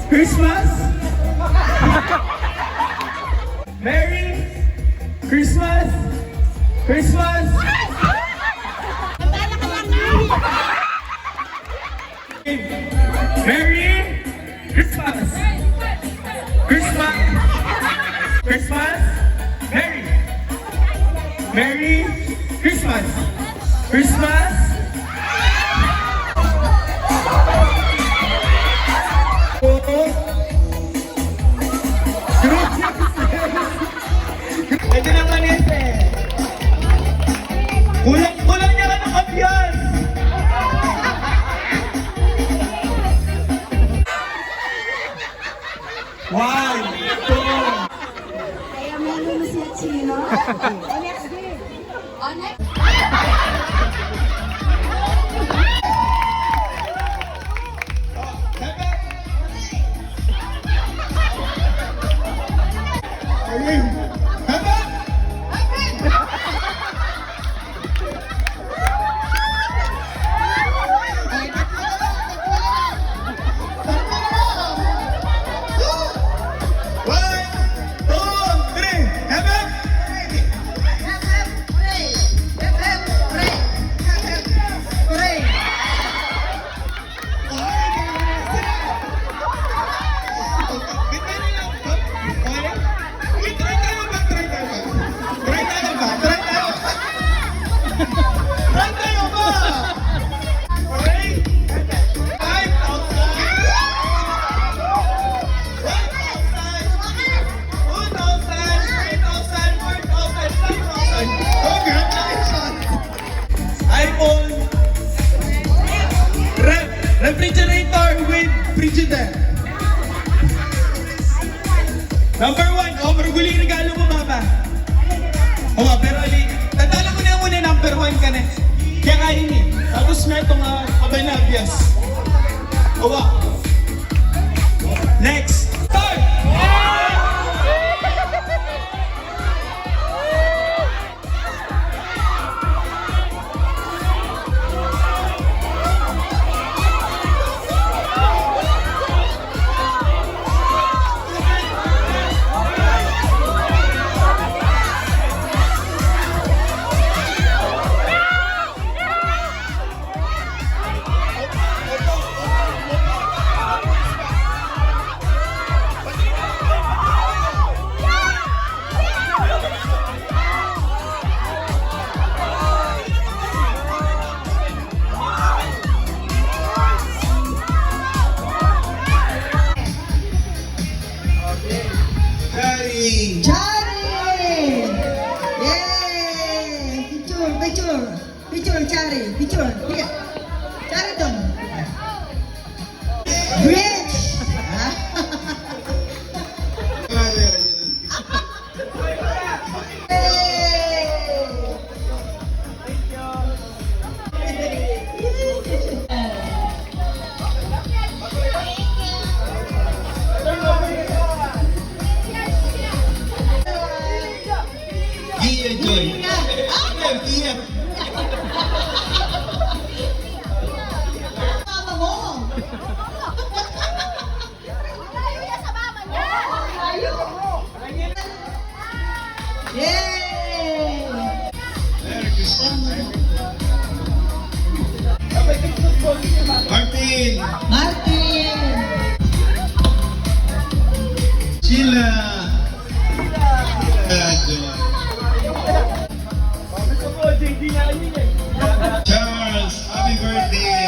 Christmas! Merry Christmas! Christmas! Merry Christmas! Christmas! Christmas! Merry! Merry Christmas! Christmas! Ito naman ito. Kulang niya ka ng kampiyon. One, two. Kaya may lulusit sino? Next game. Next. Refrigerator with Frigidaire. Number 1, maruguli regalo mo, Mama. Pero tandala ko na muna number 1 ka na. Kaya kain eh. Tapos nga itong Abanabias. Next. Start! Chari! Yay! Picture, Chari. Picture. Lihat. Chari dong. Bridge! Martin! Sheila! Charles, happy birthday!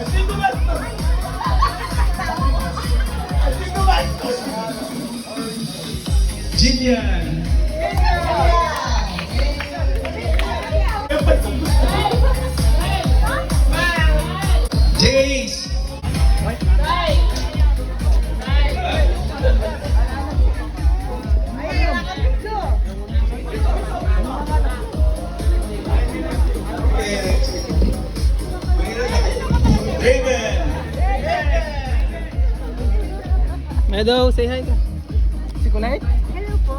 Ating gumastos! Ating gumastos! Jillian! Jace! Raven! Meadow, say hi ka. Si Kunay? Hello po.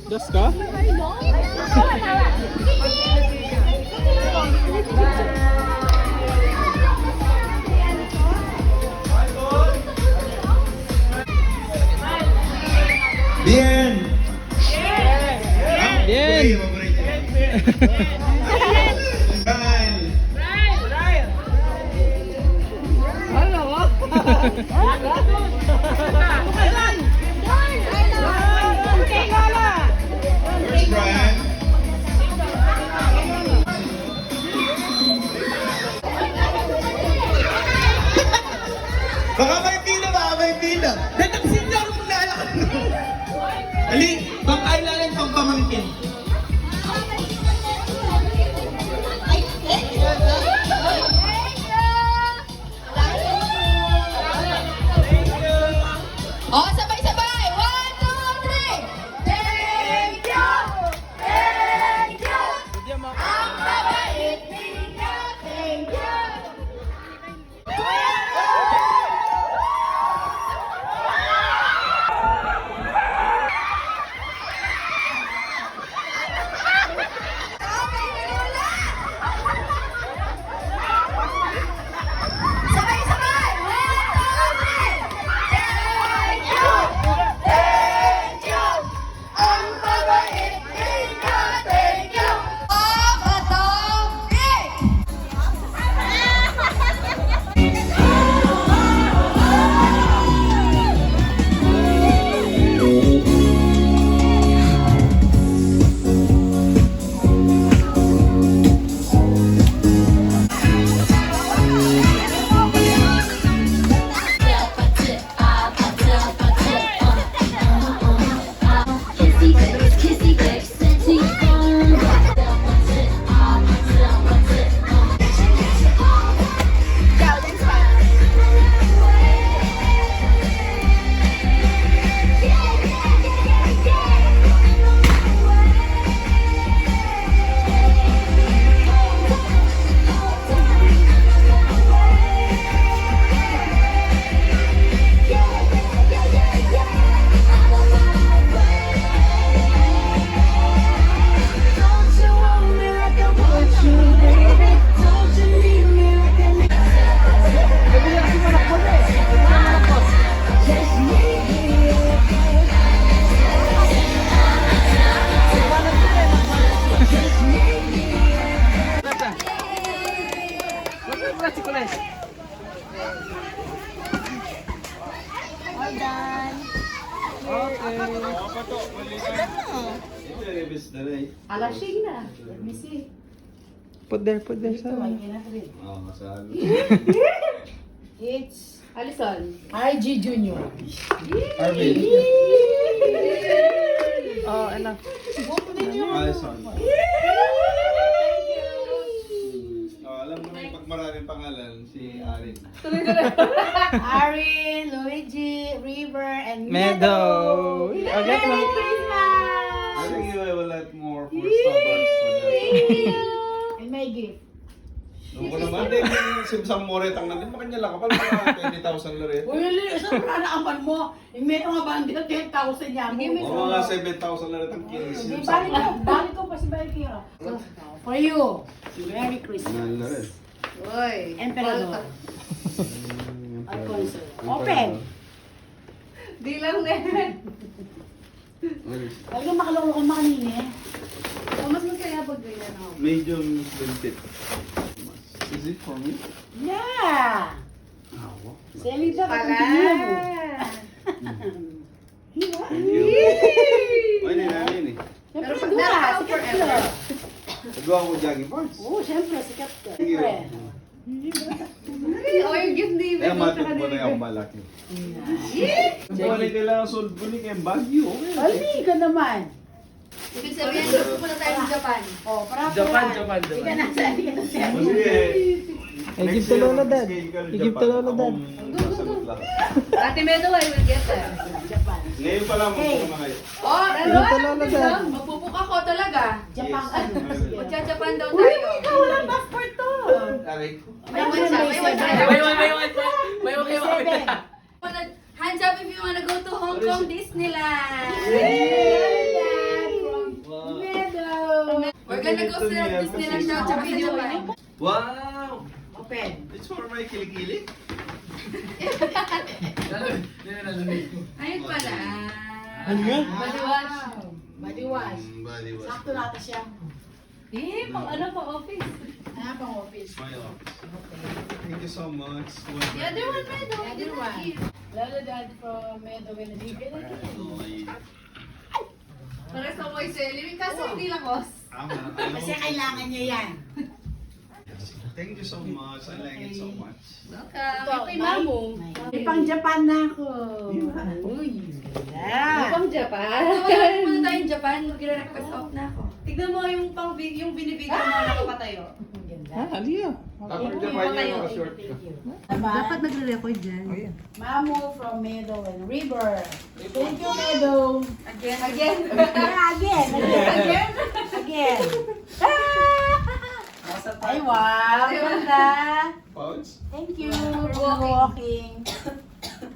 Dos ka? Bien! Bien! Kyle! Where's Brian? Baka may pila, baka may pila. Natapusin niya ako maglalakad. Ali, pang-ailalan pang pamangkin. Oh, sabay-sabay! 1, 2, 3! Thank you! Thank you! Ang babait ninyo! Thank you! Sabay-sabay! 1, 2, 3! Thank you! Thank you! Ang babait ninyo! Thank you! Kissy face, sexy form. Don't you want me like I want you, baby? Don't you need me like I need Just need you. Si Kunay. All done. Alasing na. Let me see. Put there sa... It's Alison. RG Junior. Arvin. Oh, enough. Alison. Alam mo na yung pag maraming pangalan, si Arin. Arin, Luigi, River, and Meadow. Meadow. Oh, get Merry mo. Christmas! I think you have a lot more for Starbucks. Thank you. And my gift. Nung ko naman din, si Sam Moret ang nandun, makanya lang kapal mga 20,000 na rin. Uy, Lili, sa na aman mo. Yung may mga bandit 10,000 niya mo. O mga 7,000 na rin ang kinis. Hindi, balik ko pa si Balikira. For you. Merry Christmas. Mahal na rin. Uy. Emperador. Alfonso. Open. Di lang na. Ay, yung makalaro kang makanini eh. Mas masaya pag ganyan ako. Medium benefit. Is it for me? Yeah. Wow. Selida ka Pala. continue mo. Thank you. Ay, hindi namin eh. Pero Siyempre, pag dua. nasa Sikat forever. ka. Nagawa ko jogging parts. Oo, siyempre, sikat ka. Thank you. Siyempre. Oh, yung gift ni Kaya matik mo na yung malaki. Kung ano kailangan solve ko ni kaya Baguio. Ali ka naman. Ibig sabihin, pupunta tayo sa Japan. Oh, para Japan. Hindi ka nasa, hindi ka nasa. I-give to Lola Dad. I-give to Lola Dad. Ate Medo, I will get that. Japan. Ngayon pa lang magpupo na kayo. Oh, I-give to Lola Dad. magpupuk ako talaga. Japan. Magja-Japan daw Uy, tayo. ikaw walang passport to. May one siya, may one siya. May okay. Hands up if you wanna go to Hong Kong Disneyland. We're gonna go to Disneyland now, tsaka sa Japan. Wow! Open. It's for my kilikili. Ayun pala. Ano nga? Body wash. Body wash. Body wash. Sakto natin siya. Eh, pang ano, pang office. Ah, pang office. My office. Thank you so much. The other one, Medo. The other one. Lalo dad from Medo Benedict. Para sa voice eh. Kaso hindi lang os. Kasi kailangan niya yan. Thank you so much. I like it so much. Welcome. Ito, Kay Mamo. May pang Japan na ako. Uy, ganda. Pang Japan? Punta tayong Japan. Mag-request off na ako. Tignan mo yung pang yung binibideo mo nakapatayo. Ganda. Aliya. Tapos Japan yan, short ka. Dapat nagre-record dyan. Mamo from Meadow and River. Thank you, Meadow. Again. Again. Again. Ay, wow. Ganda. Pouch? Thank you for walking.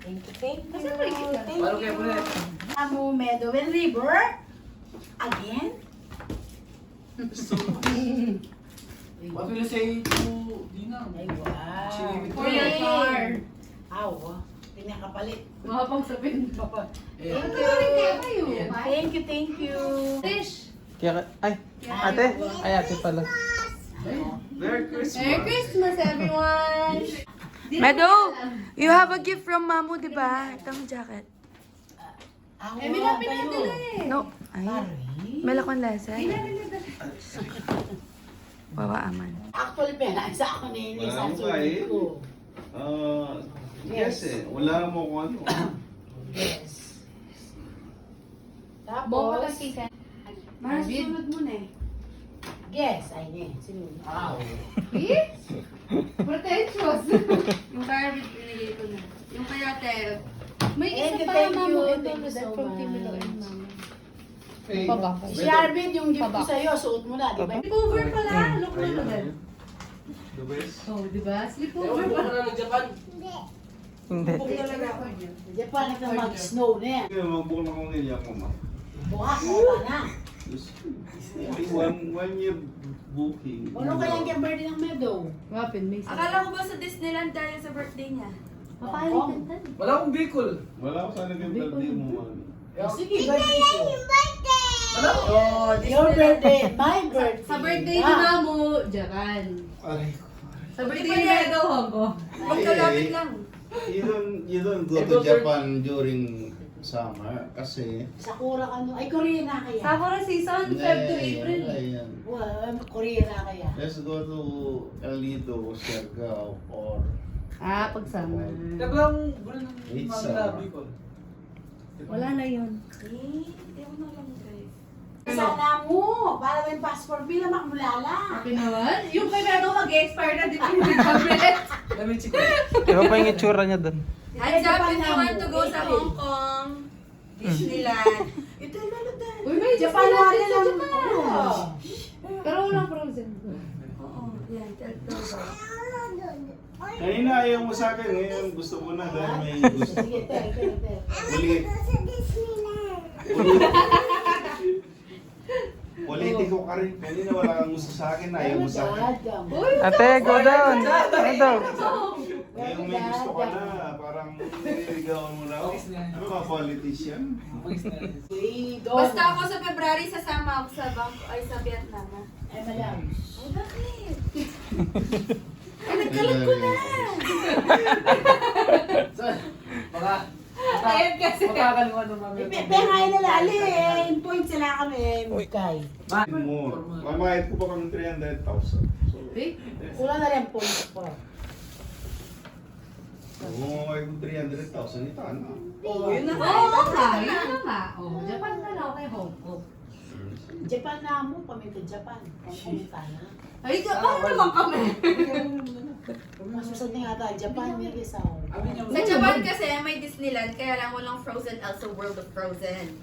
Thank you. Thank you. Mamo, Meadow and River. Again. What will you say to Dina? Ay, wow. For your car. Aw, tingnan kapalit. Mahapang sabihin mo pa. Thank you, thank you. Fish. Kaya, ay, ate. Ay, ate pala. Merry Christmas. Merry Christmas, everyone! Meadow, you have a gift from Mamu, di ba? Itong jacket. Ako Eh, may pinadala eh. No. Ay, may lakon lasa. Wawa aman. Actually, pera sa ako ni Ines. Wala mo ka eh. Yes eh. Wala mo kung ano. Yes. Boko Tapos, lang kika. Mara, sunod mo na eh. guess, ay ne. Sino? Wow. Pretentious. Yung garbage pinigay ko na. Yung kaya Tel. May Thank isa you, pa, thank Mamu. you, Ito, thank you that so from Team Ito much. and Mama. Si Arvin, yung gift ko sa'yo, suot mo na, di ba? Sleepover pala. Look na mo din. The best. Oh, di ba? Sleepover pala. Hindi. Japan na mag-snow na yan. Kaya mag-book na kong niliyak mo ma. Bukas, wala na. One year booking. Ano kaya ang birthday ng Meadow? Wapin, may akala ko ba sa Disneyland dahil sa birthday niya? Hong Kong. Wala akong Bicol. Wala ko sana yung birthday mo man. Sige, birthday ko. Wala. Oh, your birthday, my birthday. Sa birthday ni Mamu, Japan. Aray ko. Sa birthday ni Meadow, Hong Kong. Magkalapit lang. You don't go to Japan during summer kasi Sakura ka no. Ay, Korea na kaya. Sakura season, Feb to April. Ayan. Well, Korea na kaya. Let's go to El Nido, Siargao, or Ah, pagsama. Naglang gulo ng Pizza. mga Bicol. Wala na yun. Ewan na lang guys. Sana mo, para may passport bilang makmulala. Okay naman? Yung kay Meadow mag-expire na, di ba yung tablet? Lemon chicken. Iba pa yung itsura niya doon. Hands up if you want to go sa Hong Kong, Disneyland. Ito yung laladan. Uy, may Japan Disneyland wala din sa lang. Japan. Oh. Pero walang frozen. Oo, yan. Tell kanina ayaw mo sa akin, ngayon gusto mo na dahil may gusto. Sige, tel. Ulit. Politiko ka rin. Kanina wala kang gusto sa akin, ayaw mo sa akin. Ate, go down. Go down. Ngayon may gusto ka na, parang nililigawan mo na ako. Ano ka, politician? Basta ako sa February, sasama ako sa Bangkok, ay sa Vietnam. Ay, malam. Ay, bakit? Ay, nagkalat ko na! Baka. Ayun kasi. Makakaluwa ng mga. Pengayin na lali eh. In point sila kami. Kay. More. Mamayad ko pa kami 300,000. So, Kulang na rin points po. Oo, ay 300,000 ito, ano? Oh, yun na nga. Oo nga, yun na nga. Oh, Japan na lang kay Hong Kong. Japan na mo, paminta Japan. Pumunta na. Ay, Japan naman kami. Masusad na yata, Japan niya isa. Sa Japan kasi may Disneyland, kaya lang walang Frozen Elsa World of Frozen.